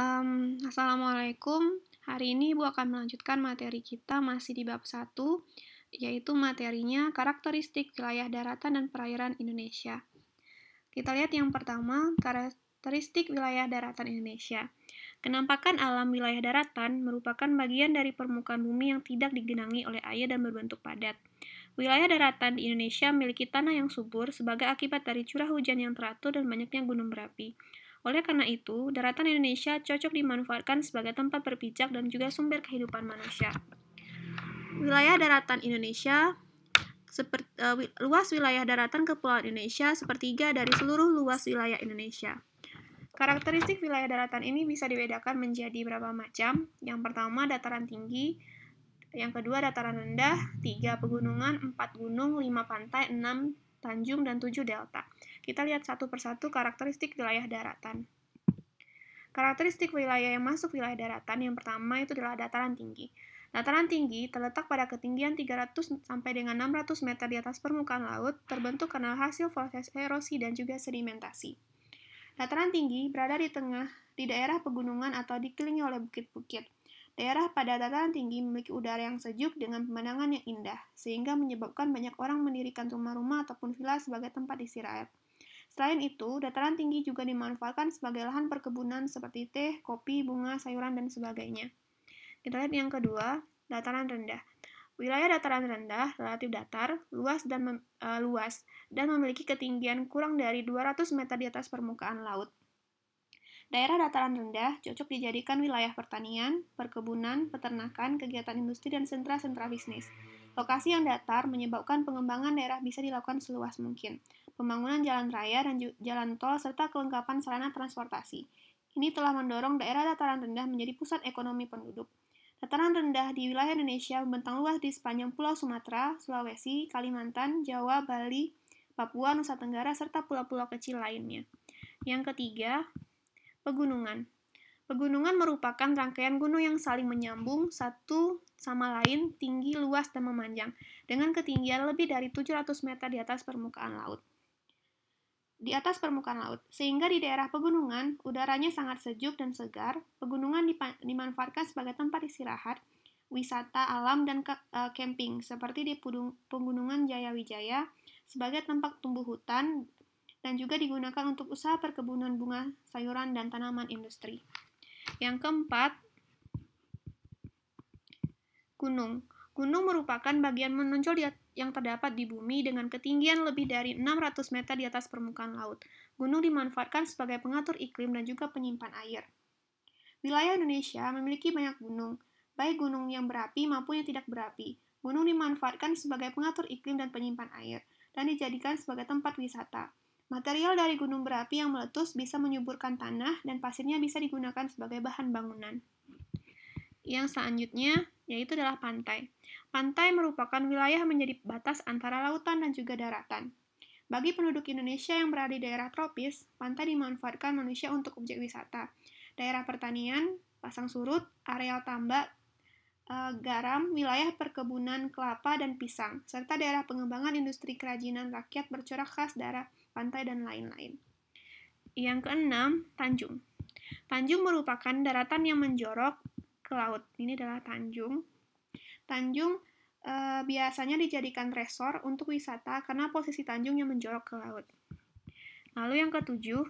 Assalamualaikum. Hari ini Ibu akan melanjutkan materi kita masih di bab 1, yaitu materinya karakteristik wilayah daratan dan perairan Indonesia. Kita lihat yang pertama, karakteristik wilayah daratan Indonesia. Kenampakan alam wilayah daratan merupakan bagian dari permukaan bumi yang tidak digenangi oleh air dan berbentuk padat. Wilayah daratan di Indonesia memiliki tanah yang subur sebagai akibat dari curah hujan yang teratur dan banyaknya gunung berapi. Oleh karena itu, daratan Indonesia cocok dimanfaatkan sebagai tempat berpijak dan juga sumber kehidupan manusia. Wilayah daratan Indonesia luas wilayah daratan kepulauan Indonesia sepertiga dari seluruh luas wilayah Indonesia. Karakteristik wilayah daratan ini bisa dibedakan menjadi beberapa macam. Yang pertama, dataran tinggi. Yang kedua, dataran rendah. 3, pegunungan. 4, gunung. 5, pantai. 6, tanjung. Dan 7, delta. Kita lihat satu persatu karakteristik wilayah daratan. Karakteristik wilayah yang masuk wilayah daratan yang pertama itu adalah dataran tinggi. Dataran tinggi terletak pada ketinggian 300 sampai dengan 600 meter di atas permukaan laut, terbentuk karena hasil proses erosi dan juga sedimentasi. Dataran tinggi berada di daerah pegunungan atau dikelilingi oleh bukit-bukit. Daerah pada dataran tinggi memiliki udara yang sejuk dengan pemandangan yang indah, sehingga menyebabkan banyak orang mendirikan rumah-rumah ataupun villa sebagai tempat istirahat. Selain itu, dataran tinggi juga dimanfaatkan sebagai lahan perkebunan seperti teh, kopi, bunga, sayuran, dan sebagainya. Kita lihat yang kedua, dataran rendah. Wilayah dataran rendah relatif datar, luas dan memiliki ketinggian kurang dari 200 meter di atas permukaan laut. Daerah dataran rendah cocok dijadikan wilayah pertanian, perkebunan, peternakan, kegiatan industri, dan sentra-sentra bisnis. Lokasi yang datar menyebabkan pengembangan daerah bisa dilakukan seluas mungkin. Pembangunan jalan raya dan jalan tol serta kelengkapan sarana transportasi. Ini telah mendorong daerah dataran rendah menjadi pusat ekonomi penduduk. Dataran rendah di wilayah Indonesia membentang luas di sepanjang Pulau Sumatera, Sulawesi, Kalimantan, Jawa, Bali, Papua, Nusa Tenggara, serta pulau-pulau kecil lainnya. Yang ketiga, pegunungan. Pegunungan merupakan rangkaian gunung yang saling menyambung satu sama lain, tinggi, luas, dan memanjang, dengan ketinggian lebih dari 700 meter di atas permukaan laut. Sehingga di daerah pegunungan, udaranya sangat sejuk dan segar. Pegunungan dimanfaatkan sebagai tempat istirahat, wisata alam, dan camping, seperti di Pegunungan Jayawijaya, sebagai tempat tumbuh hutan, dan juga digunakan untuk usaha perkebunan bunga, sayuran, dan tanaman industri. Yang keempat, gunung. Gunung merupakan bagian menonjol yang terdapat di bumi dengan ketinggian lebih dari 600 meter di atas permukaan laut. Gunung dimanfaatkan sebagai pengatur iklim dan juga penyimpan air. Wilayah Indonesia memiliki banyak gunung, baik gunung yang berapi maupun yang tidak berapi. Gunung dimanfaatkan sebagai pengatur iklim dan penyimpan air, dan dijadikan sebagai tempat wisata. Material dari gunung berapi yang meletus bisa menyuburkan tanah, dan pasirnya bisa digunakan sebagai bahan bangunan. Yang selanjutnya, yaitu adalah pantai. Pantai merupakan wilayah menjadi batas antara lautan dan juga daratan. Bagi penduduk Indonesia yang berada di daerah tropis, pantai dimanfaatkan manusia untuk objek wisata. Daerah pertanian, pasang surut, areal tambak, garam, wilayah perkebunan kelapa dan pisang, serta daerah pengembangan industri kerajinan rakyat bercorak khas daerah pantai dan lain-lain. Yang keenam, tanjung. Tanjung merupakan daratan yang menjorok ke laut. Ini adalah tanjung. Tanjung biasanya dijadikan resor untuk wisata karena posisi tanjung yang menjorok ke laut. Lalu yang ketujuh,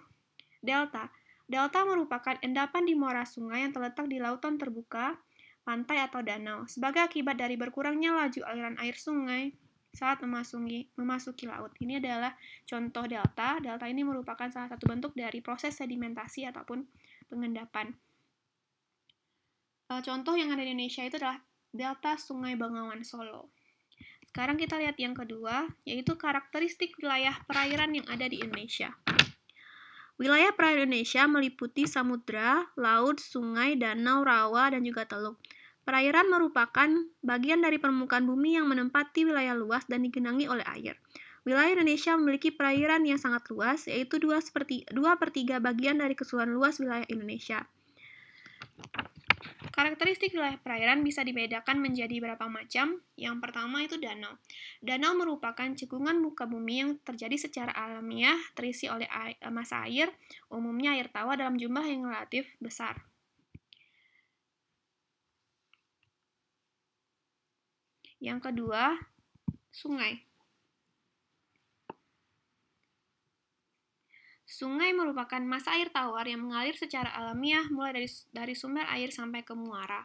delta. Delta merupakan endapan di muara sungai yang terletak di lautan terbuka, pantai atau danau, sebagai akibat dari berkurangnya laju aliran air sungai saat memasuki laut. Ini adalah contoh delta. Delta ini merupakan salah satu bentuk dari proses sedimentasi ataupun pengendapan. Contoh yang ada di Indonesia itu adalah delta Sungai Bengawan Solo. Sekarang kita lihat yang kedua, yaitu karakteristik wilayah perairan yang ada di Indonesia. Wilayah perairan Indonesia meliputi samudra, laut, sungai, danau, rawa, dan juga teluk. Perairan merupakan bagian dari permukaan bumi yang menempati wilayah luas dan digenangi oleh air. Wilayah Indonesia memiliki perairan yang sangat luas, yaitu 2/3 bagian dari keseluruhan luas wilayah Indonesia. Karakteristik wilayah perairan bisa dibedakan menjadi beberapa macam. Yang pertama itu danau. Danau merupakan cekungan muka bumi yang terjadi secara alamiah, terisi oleh massa air, umumnya air tawar dalam jumlah yang relatif besar. Yang kedua, sungai. Sungai merupakan massa air tawar yang mengalir secara alamiah mulai dari sumber air sampai ke muara.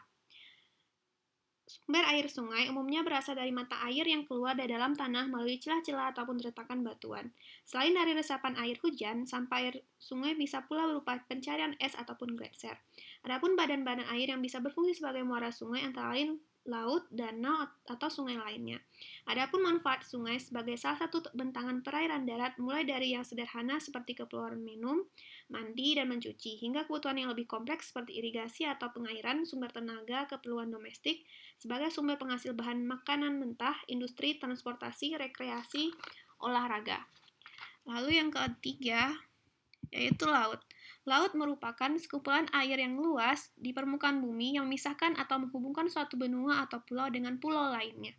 Sumber air sungai umumnya berasal dari mata air yang keluar dari dalam tanah melalui celah-celah ataupun retakan batuan. Selain dari resapan air hujan, sampah air sungai bisa pula berupa pencarian es ataupun gletser. Adapun badan-badan air yang bisa berfungsi sebagai muara sungai antara lain laut, danau, atau sungai lainnya. Adapun manfaat sungai sebagai salah satu bentangan perairan darat mulai dari yang sederhana seperti keperluan minum, mandi, dan mencuci, hingga kebutuhan yang lebih kompleks seperti irigasi atau pengairan, sumber tenaga, keperluan domestik, sebagai sumber penghasil bahan makanan mentah, industri, transportasi, rekreasi, olahraga. Lalu yang ketiga, yaitu laut. Laut merupakan sekumpulan air yang luas di permukaan bumi yang memisahkan atau menghubungkan suatu benua atau pulau dengan pulau lainnya.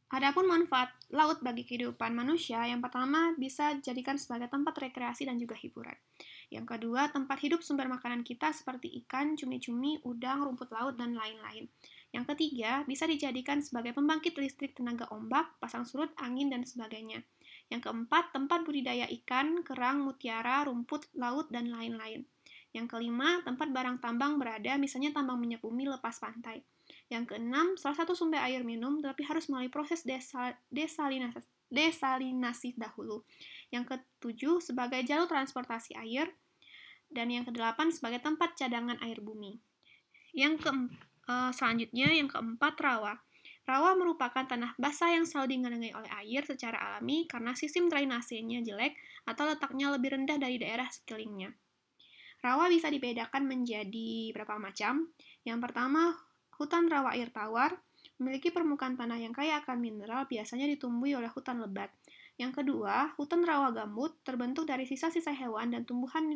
Adapun manfaat laut bagi kehidupan manusia, yang pertama bisa dijadikan sebagai tempat rekreasi dan juga hiburan. Yang kedua, tempat hidup sumber makanan kita seperti ikan, cumi-cumi, udang, rumput laut, dan lain-lain. Yang ketiga, bisa dijadikan sebagai pembangkit listrik tenaga ombak, pasang surut, angin, dan sebagainya. Yang keempat, tempat budidaya ikan, kerang, mutiara, rumput laut, dan lain-lain. Yang kelima, tempat barang tambang berada, misalnya tambang minyak bumi lepas pantai. Yang keenam, salah satu sumber air minum, tetapi harus melalui proses desalinasi dahulu. Yang ketujuh, sebagai jalur transportasi air. Dan yang kedelapan, sebagai tempat cadangan air bumi. Selanjutnya, yang keempat, rawa. Rawa merupakan tanah basah yang selalu digenangi oleh air secara alami karena sistem drainasenya jelek atau letaknya lebih rendah dari daerah sekelilingnya. Rawa bisa dibedakan menjadi beberapa macam. Yang pertama, hutan rawa air tawar memiliki permukaan tanah yang kaya akan mineral, biasanya ditumbuhi oleh hutan lebat. Yang kedua, hutan rawa gambut terbentuk dari sisa-sisa hewan dan tumbuhan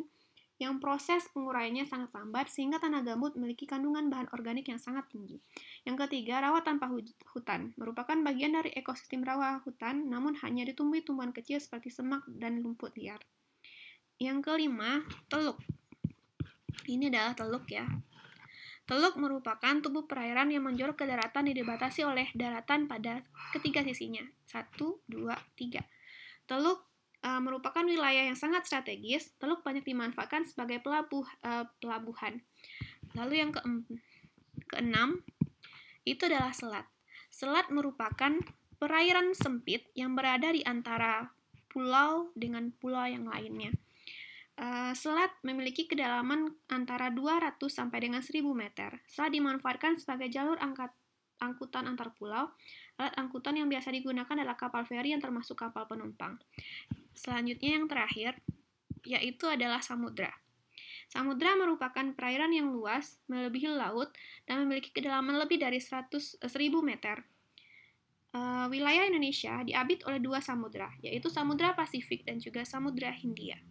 yang proses penguraiannya sangat lambat sehingga tanah gambut memiliki kandungan bahan organik yang sangat tinggi. Yang ketiga, rawa tanpa hutan merupakan bagian dari ekosistem rawa hutan, namun hanya ditumbuhi tumbuhan kecil seperti semak dan lumpur liar. Yang kelima, teluk. Ini adalah teluk ya. Teluk merupakan tubuh perairan yang menjorok ke daratan dan dibatasi oleh daratan pada ketiga sisinya. 1, 2, 3. Teluk merupakan wilayah yang sangat strategis. Teluk banyak dimanfaatkan sebagai pelabuhan. Lalu yang keenam, itu adalah selat. Selat merupakan perairan sempit yang berada di antara pulau dengan pulau yang lainnya. Selat memiliki kedalaman antara 200 sampai dengan 1000 meter. Selat dimanfaatkan sebagai jalur angkutan antar pulau. Alat angkutan yang biasa digunakan adalah kapal feri yang termasuk kapal penumpang. Selanjutnya yang terakhir, yaitu adalah samudra. Samudra merupakan perairan yang luas, melebihi laut, dan memiliki kedalaman lebih dari 1000 meter. Wilayah Indonesia diapit oleh 2 samudra, yaitu Samudra Pasifik dan juga Samudra Hindia.